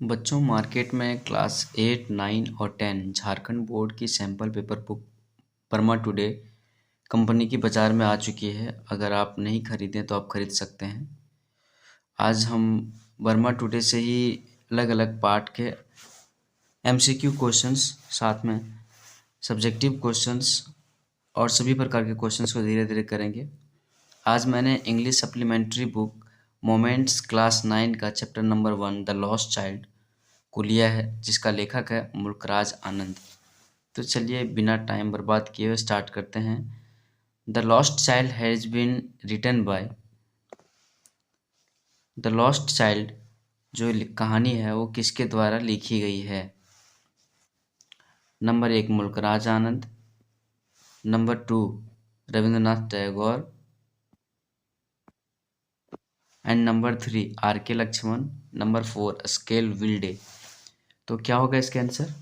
बच्चों, मार्केट में क्लास 8, 9 और 10 झारखंड बोर्ड की सैंपल पेपर बुक परमा टुडे कंपनी की बाज़ार में आ चुकी है। अगर आप नहीं खरीदें तो आप खरीद सकते हैं। आज हम वर्मा टुडे से ही अलग अलग पार्ट के एमसीक्यू क्वेश्चंस, साथ में सब्जेक्टिव क्वेश्चंस और सभी प्रकार के क्वेश्चंस को धीरे धीरे करेंगे। आज मैंने English supplementary book moments class 9 का chapter number 1 the lost child को लिया है, जिसका लेखक है मुल्कराज आनंद। तो चलिए बिना टाइम बर्बाद किए हुए स्टार्ट करते हैं। The lost child has been written by the lost child जो कहानी है वो किसके द्वारा लिखी गई है? Number 1 Mulk Raj Anand, number 2 Rabindranath Tagore and number 3 R K Laxman, number 4 scale विल्डे। तो क्या होगा इसका आंसर?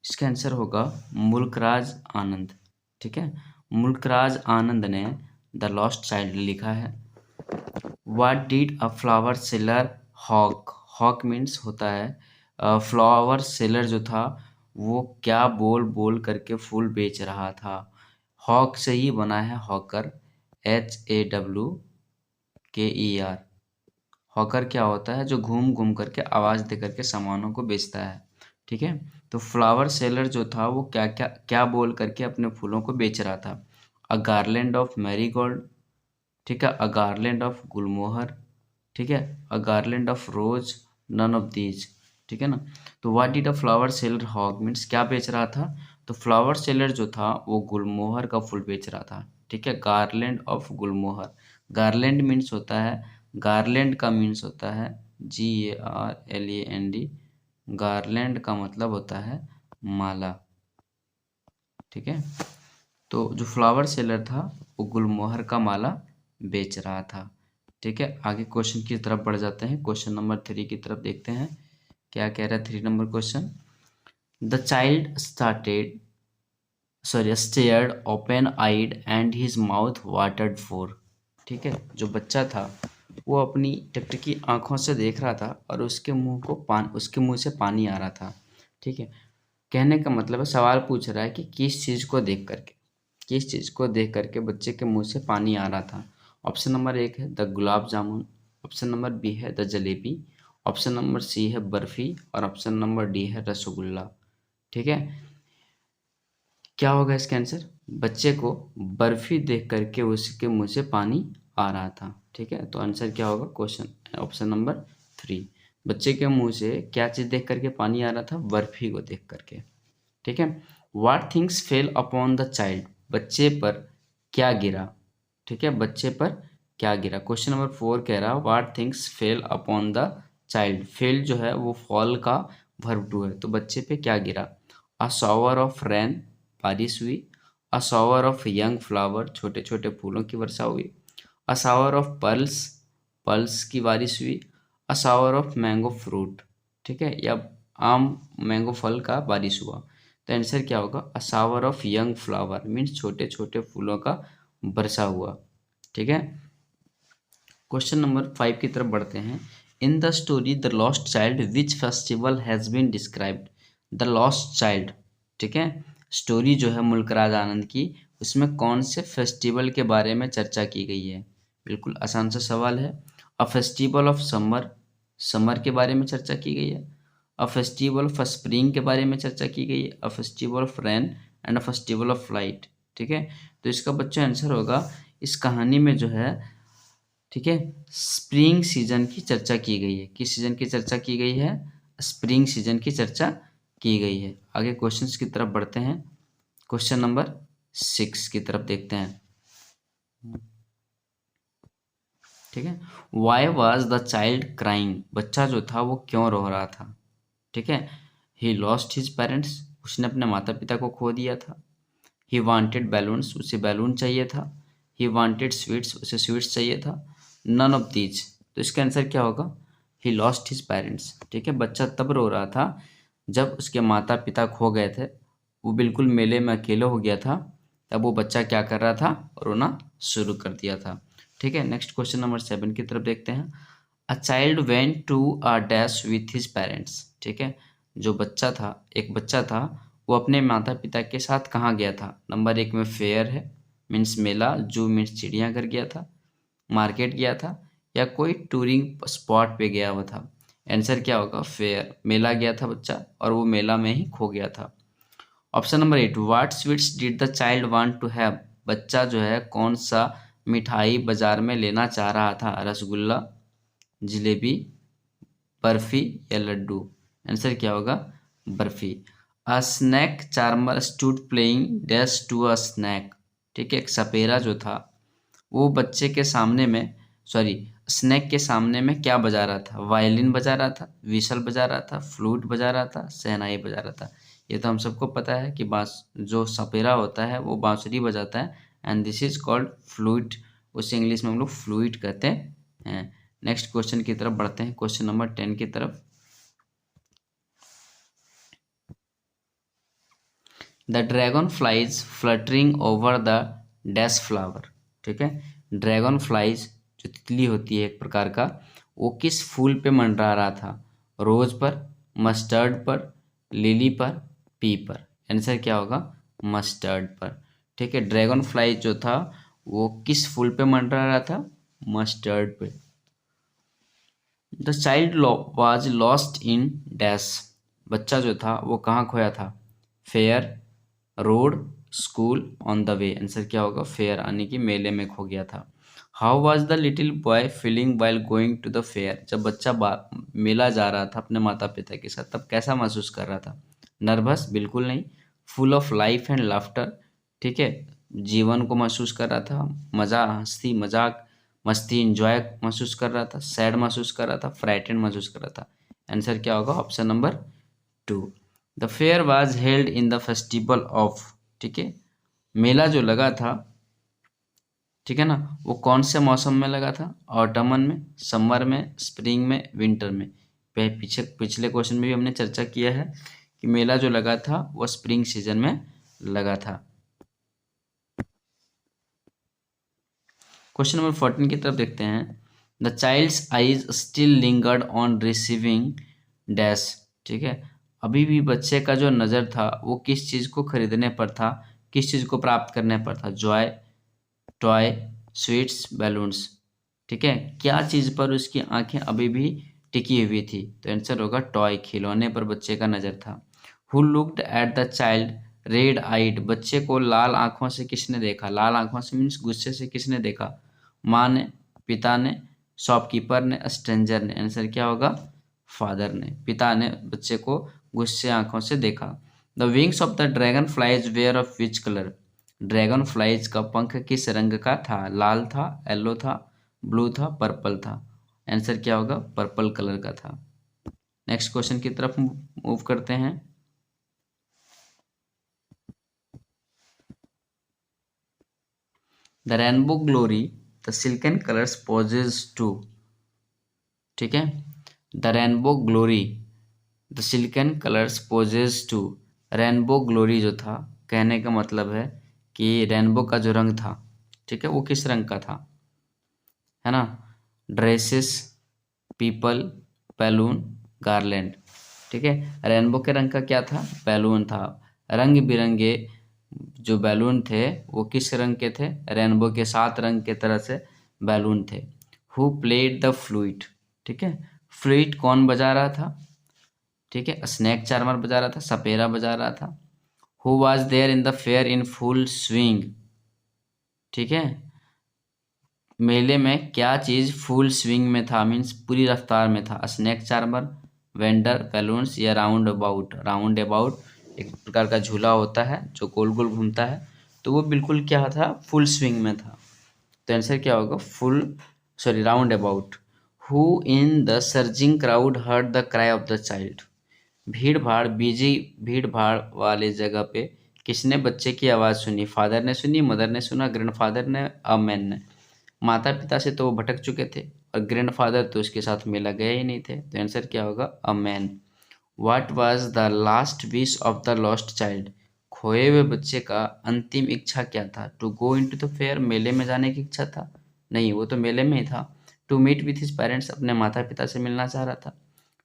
इसका आंसर होगा मुल्कराज आनंद। ठीक है, मुल्कराज आनंद ने द लॉस्ट चाइल्ड लिखा है। What did a flower seller hawk, hawk means होता है फ्लावर सेलर जो था वो क्या बोल बोल करके फूल बेच रहा था। हॉक से ही बना है हॉकर, HAWKER। हॉकर क्या होता है? जो घूम घूम करके आवाज़ दे करके सामानों को बेचता है। ठीक है, तो फ्लावर सेलर जो था वो क्या क्या क्या बोल करके अपने फूलों को बेच रहा था। अ गार्लैंड ऑफ मैरीगोल्ड, ठीक है, अ गार्लैंड ऑफ गुलमोहर, ठीक है, a garland of rose, none of these. ठीक है ना। तो what did a flower seller hawk means क्या बेच रहा था? तो फ्लावर सेलर जो था वो गुलमोहर का फूल बेच रहा था। ठीक है, garland of Gulmohar. Garland means होता है, गार्लैंड का मीन्स होता है GARLAND। गार्लैंड का मतलब होता है माला। ठीक है, तो जो फ्लावर सेलर था वो गुलमोहर का माला बेच रहा था। ठीक है, आगे क्वेश्चन की तरफ बढ़ जाते हैं। क्वेश्चन नंबर 3 की तरफ देखते हैं क्या कह रहा है। 3 number question, the child stared open eyed and his mouth watered for. ठीक है, जो बच्चा था वो अपनी टकटकी आंखों से देख रहा था और उसके मुंह से पानी आ रहा था। ठीक है, कहने का मतलब है, सवाल पूछ रहा है कि किस चीज़ को देख करके बच्चे के मुंह से पानी आ रहा था। ऑप्शन नंबर 1 है the gulab jamun, option number B है the jalebi, option number C है बर्फी और ऑप्शन नंबर डी है रसगुल्ला। ठीक है, क्या होगा इसका आंसर? बच्चे को बर्फी देख करके उसके मुंह से पानी आ रहा था। ठीक है, तो आंसर क्या होगा? Question option number 3। बच्चे के मुंह से क्या चीज़ देख करके पानी आ रहा था? बर्फी को देख करके। ठीक है, what things fail upon the child, बच्चे पर क्या गिरा? ठीक है, बच्चे पर क्या गिरा? क्वेश्चन नंबर 4 कह रहा है what things fail upon the child. Fail जो है वो फॉल का वर्ब टू है, तो बच्चे पे क्या गिरा? अ शॉवर ऑफ रेन, बारिश हुई। अ शॉवर ऑफ यंग फ्लावर, छोटे छोटे फूलों की वर्षा हुई। A shower of pearls, pearls की बारिश हुई। A shower of mango fruit, ठीक है, या आम मैंगो फल का बारिश हुआ। तो आंसर क्या होगा? A shower of young flower means छोटे छोटे फूलों का वर्षा हुआ। ठीक है, क्वेश्चन नंबर 5 की तरफ बढ़ते हैं। In the story the lost child which festival has been described. The lost child, ठीक है, स्टोरी जो है मुल्कराज आनंद की, उसमें कौन से फेस्टिवल के बारे में चर्चा की गई है? बिल्कुल आसान सा सवाल है। A festival of summer, summer के बारे में चर्चा की गई है। अ फेस्टिवल ऑफ स्प्रिंग के बारे में चर्चा की गई है। A festival of rain and a festival of light. ठीक है, तो इसका बच्चा आंसर होगा, इस कहानी में जो है, ठीक है, स्प्रिंग सीजन की चर्चा की गई है। किस सीजन की चर्चा की गई है? स्प्रिंग सीजन की चर्चा की गई है। आगे क्वेश्चंस की तरफ बढ़ते हैं। क्वेश्चन नंबर 6 की तरफ देखते हैं। ठीक है, why was the child crying, बच्चा जो था वो क्यों रो रहा था? ठीक है, ही लॉस्ट हिज पेरेंट्स, उसने अपने माता पिता को खो दिया था। ही वांटेड बैलून्स, उसे बैलून चाहिए था। ही वांटेड स्वीट्स, उसे स्वीट्स चाहिए था। नन ऑफ दीज, तो इसका आंसर क्या होगा? He lost his parents. ठीक है, बच्चा तब रो रहा था जब उसके माता पिता खो गए थे, वो बिल्कुल मेले में अकेले हो गया था, तब वो बच्चा क्या कर रहा था? रोना शुरू कर दिया था। ठीक है, नेक्स्ट क्वेश्चन नंबर 7 की तरफ देखते हैं। A child went to a dash with his parents. ठीक है, जो बच्चा था, एक बच्चा था, वो अपने माता पिता के साथ कहाँ गया था? नंबर एक में फेयर है, मीन्स मेला, जू मीन्स चिड़ियाघर गया था, मार्केट गया था, या कोई टूरिंग स्पॉट पे गया हुआ था। आंसर क्या होगा? फेयर, मेला गया था बच्चा और वो मेला में ही खो गया था। Option number 8, what sweets did the child want to have? बच्चा जो है कौन सा मिठाई बाजार में लेना चाह रहा था? रसगुल्ला, जलेबी, बर्फी या लड्डू? आंसर क्या होगा? Barfi. A snack charmer stood playing dash to a snack. ठीक है, एक सपेरा जो था वो बच्चे के सामने में, सॉरी, स्नैक के सामने में क्या बजा रहा था? वायलिन बजा रहा था, विशल बजा रहा था, फ्लूट बजा रहा था, शहनाई बजा रहा था। ये तो हम सबको पता है कि बांस, जो सपेरा होता है वो बांसुरी बजाता है, and this is called flute. उसे इंग्लिश में हम लोग फ्लूट कहते हैं। नेक्स्ट क्वेश्चन की तरफ बढ़ते हैं, क्वेश्चन नंबर 10 की तरफ। The dragon flies fluttering over the dash flower. ठीक है, ड्रैगन फ्लाइज जो तितली होती है एक प्रकार का, वो किस फूल पे मंडरा रहा था? रोज पर, मस्टर्ड पर, लिली पर, पी पर? आंसर क्या होगा? मस्टर्ड पर। ठीक है, ड्रैगन फ्लाई जो था वो किस फूल पे मंडरा रहा था? मस्टर्ड पे। The child was lost in dash. बच्चा जो था वो कहाँ खोया था? Fair, road, school, on the way? Answer क्या होगा? फेयर, यानी कि मेले में खो गया था। How was the little boy feeling while going to the fair? जब बच्चा मेला जा रहा था अपने माता पिता के साथ, तब कैसा महसूस कर रहा था? नर्वस? बिल्कुल नहीं। Full of life and laughter. ठीक है, जीवन को महसूस कर रहा था, मजा, हंसी मजाक, मस्ती, इंजॉय महसूस कर रहा था, सैड महसूस कर रहा था, फ्राइटेंड महसूस कर रहा था? आंसर क्या होगा? Option number 2। The fair was held in the festival of. ठीक है, मेला जो लगा था, ठीक है ना, वो कौन से मौसम में लगा था? ऑटमन में, समर में, स्प्रिंग में, विंटर में? पीछे पिछले क्वेश्चन में भी हमने चर्चा किया है कि मेला जो लगा था वो स्प्रिंग सीजन में लगा था। क्वेश्चन नंबर 14 की तरफ देखते हैं। The child's eyes still lingered on receiving dash. ठीक है, अभी भी बच्चे का जो नज़र था वो किस चीज़ को खरीदने पर था, किस चीज़ को प्राप्त करने पर था? Joy, toy, sweets, balloons? ठीक है, क्या चीज़ पर उसकी आंखें अभी भी टिकी हुई थी? तो आंसर होगा टॉय, खिलौने पर बच्चे का नज़र था। Who looked at the child red eyed? बच्चे को लाल आंखों से किसने देखा? लाल आंखों से मीन्स गुस्से से किसने देखा? माँ ने, पिता ने, शॉपकीपर ने, स्ट्रेंजर ने? आंसर क्या होगा? फादर ने, पिता ने बच्चे को गुस्से आंखों से देखा। The wings of the dragon flies were of which colour? Dragon flies का पंख किस रंग का था? लाल था, येलो था, ब्लू था, पर्पल था? आंसर क्या होगा? पर्पल कलर का था। नेक्स्ट क्वेश्चन की तरफ मूव करते हैं। The rainbow glory the silken colours possess too. ठीक है, the rainbow glory the silken colours possess too. Rainbow glory जो था, कहने का मतलब है कि रेनबो का जो रंग था, ठीक है, वो किस रंग का था? है ना, ड्रेसेस, पीपल, बैलून, गार्लैंड? ठीक है, रेनबो के रंग का क्या था? बैलून था। रंग बिरंगे जो बैलून थे वो किस रंग के थे? रेनबो के 7 रंग के तरह से बैलून थे। Who played the flute? ठीक है, फ्लूट कौन बजा रहा था? ठीक है, स्नैक चार्मर बजा रहा था, सपेरा बजा रहा था। Who was there in the fair in full swing? ठीक है, मेले में क्या चीज़ फुल स्विंग में था, मीन्स पूरी रफ्तार में था? स्नैक चार्मर, वेंडर, बैलून्स या राउंड अबाउट? राउंड अबाउट एक प्रकार का झूला होता है जो गोल गोल घूमता है, तो वो बिल्कुल क्या था? फुल स्विंग में था। तो आंसर क्या होगा? Round about. Who in the surging crowd heard the cry of the child? भीड़ भाड़ वाले जगह पे किसने बच्चे की आवाज़ सुनी? फादर ने सुनी, मदर ने सुना, ग्रैंडफादर ने, अ मैन ने? माता पिता से तो वो भटक चुके थे और ग्रैंडफादर तो उसके साथ मेला गए ही नहीं थे, तो आंसर क्या होगा? A man. What was the last wish of the lost child? खोए हुए बच्चे का अंतिम इच्छा क्या था? To go into the fair, मेले में जाने की इच्छा था? नहीं, वो तो मेले में ही था। To meet with his parents, अपने माता पिता से मिलना चाह रहा था।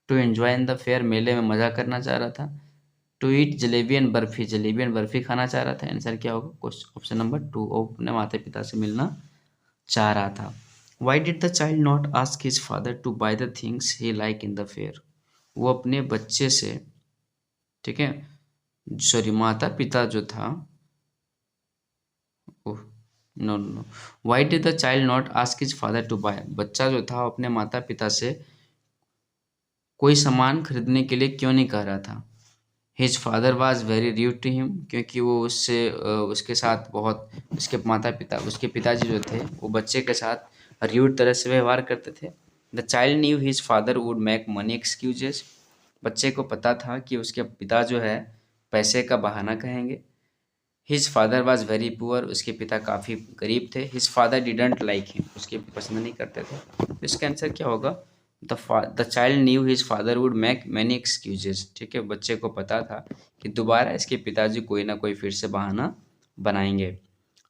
To enjoy in the fair, मेले में मजा करना चाह रहा था। To eat jalebi and barfi, jalebi and barfi खाना चाह रहा था। आंसर क्या होगा? क्वेश्चन ऑप्शन नंबर 2, वो अपने माता पिता से मिलना चाह रहा था। Why did the child not ask his father to buy the things he like in the fair, वो अपने बच्चे से, ठीक है, सॉरी माता पिता जो था, oh no no, why did the child not ask his father to buy, बच्चा जो था अपने माता पिता से कोई सामान खरीदने के लिए क्यों नहीं कह रहा था? His father was very rude to him, क्योंकि वो उससे उसके साथ बहुत, उसके माता पिता, उसके पिताजी जो थे वो बच्चे के साथ र्यूड तरह से व्यवहार करते थे। The child new his father would make money excuses, बच्चे को पता था कि उसके पिता जो है पैसे का बहाना कहेंगे। His father was very poor, उसके पिता काफ़ी गरीब थे। His father didn't like him, उसके पसंद नहीं करते थे। तो इसका आंसर क्या होगा? The child new his father would make many excuses, ठीक है, बच्चे को पता था कि दोबारा इसके पिताजी कोई ना कोई फिर से बहाना बनाएंगे।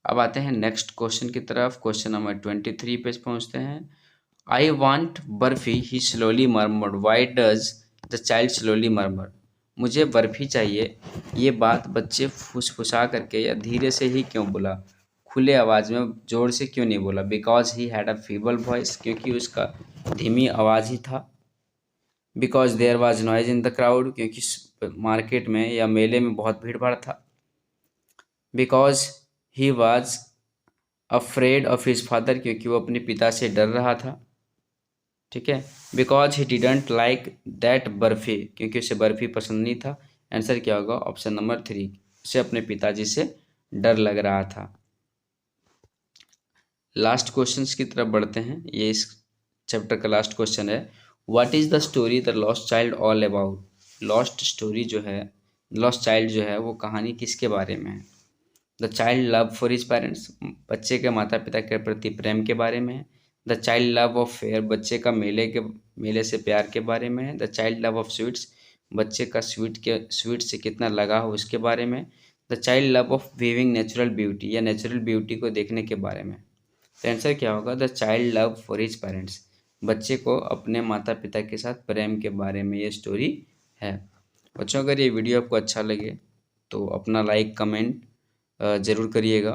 अब आते हैं नेक्स्ट क्वेश्चन की तरफ। क्वेश्चन नंबर 23 पे पहुंचते हैं। I want barfi, he slowly murmured, why does the child slowly murmur, मुझे बर्फी चाहिए, ये बात बच्चे फुसफुसा करके या धीरे से ही क्यों बोला, खुले आवाज़ में ज़ोर से क्यों नहीं बोला? Because he had a feeble voice, क्योंकि उसका धीमी आवाज़ ही था। Because there was noise in the crowd, क्योंकि मार्केट में या मेले में बहुत भीड़ भाड़ था। Because he was afraid of his father, क्योंकि वो अपने पिता से डर रहा था। ठीक है। Because he didn't like that barfi, क्योंकि उसे बर्फी पसंद नहीं था। आंसर क्या होगा? ऑप्शन नंबर 3, उसे अपने पिताजी से डर लग रहा था। लास्ट क्वेश्चंस की तरफ बढ़ते हैं। ये इस चैप्टर का लास्ट क्वेश्चन है। What is the story the lost child all about, lost story जो है, लॉस्ट चाइल्ड जो है वो कहानी किसके बारे में है? The child love for his parents, बच्चे के माता पिता के प्रति प्रेम के बारे में है। The child love of fair, बच्चे का मेले से प्यार के बारे में है। The child love of sweets, बच्चे का स्वीट से कितना लगा हो उसके बारे में। The child love of viewing natural beauty, या नेचुरल ब्यूटी को देखने के बारे में। तो आंसर क्या होगा? The child love for his parents, बच्चे को अपने माता पिता के साथ प्रेम के बारे में ये स्टोरी है। बच्चों, अगर ये वीडियो आपको अच्छा लगे तो अपना लाइक कमेंट ज़रूर करिएगा।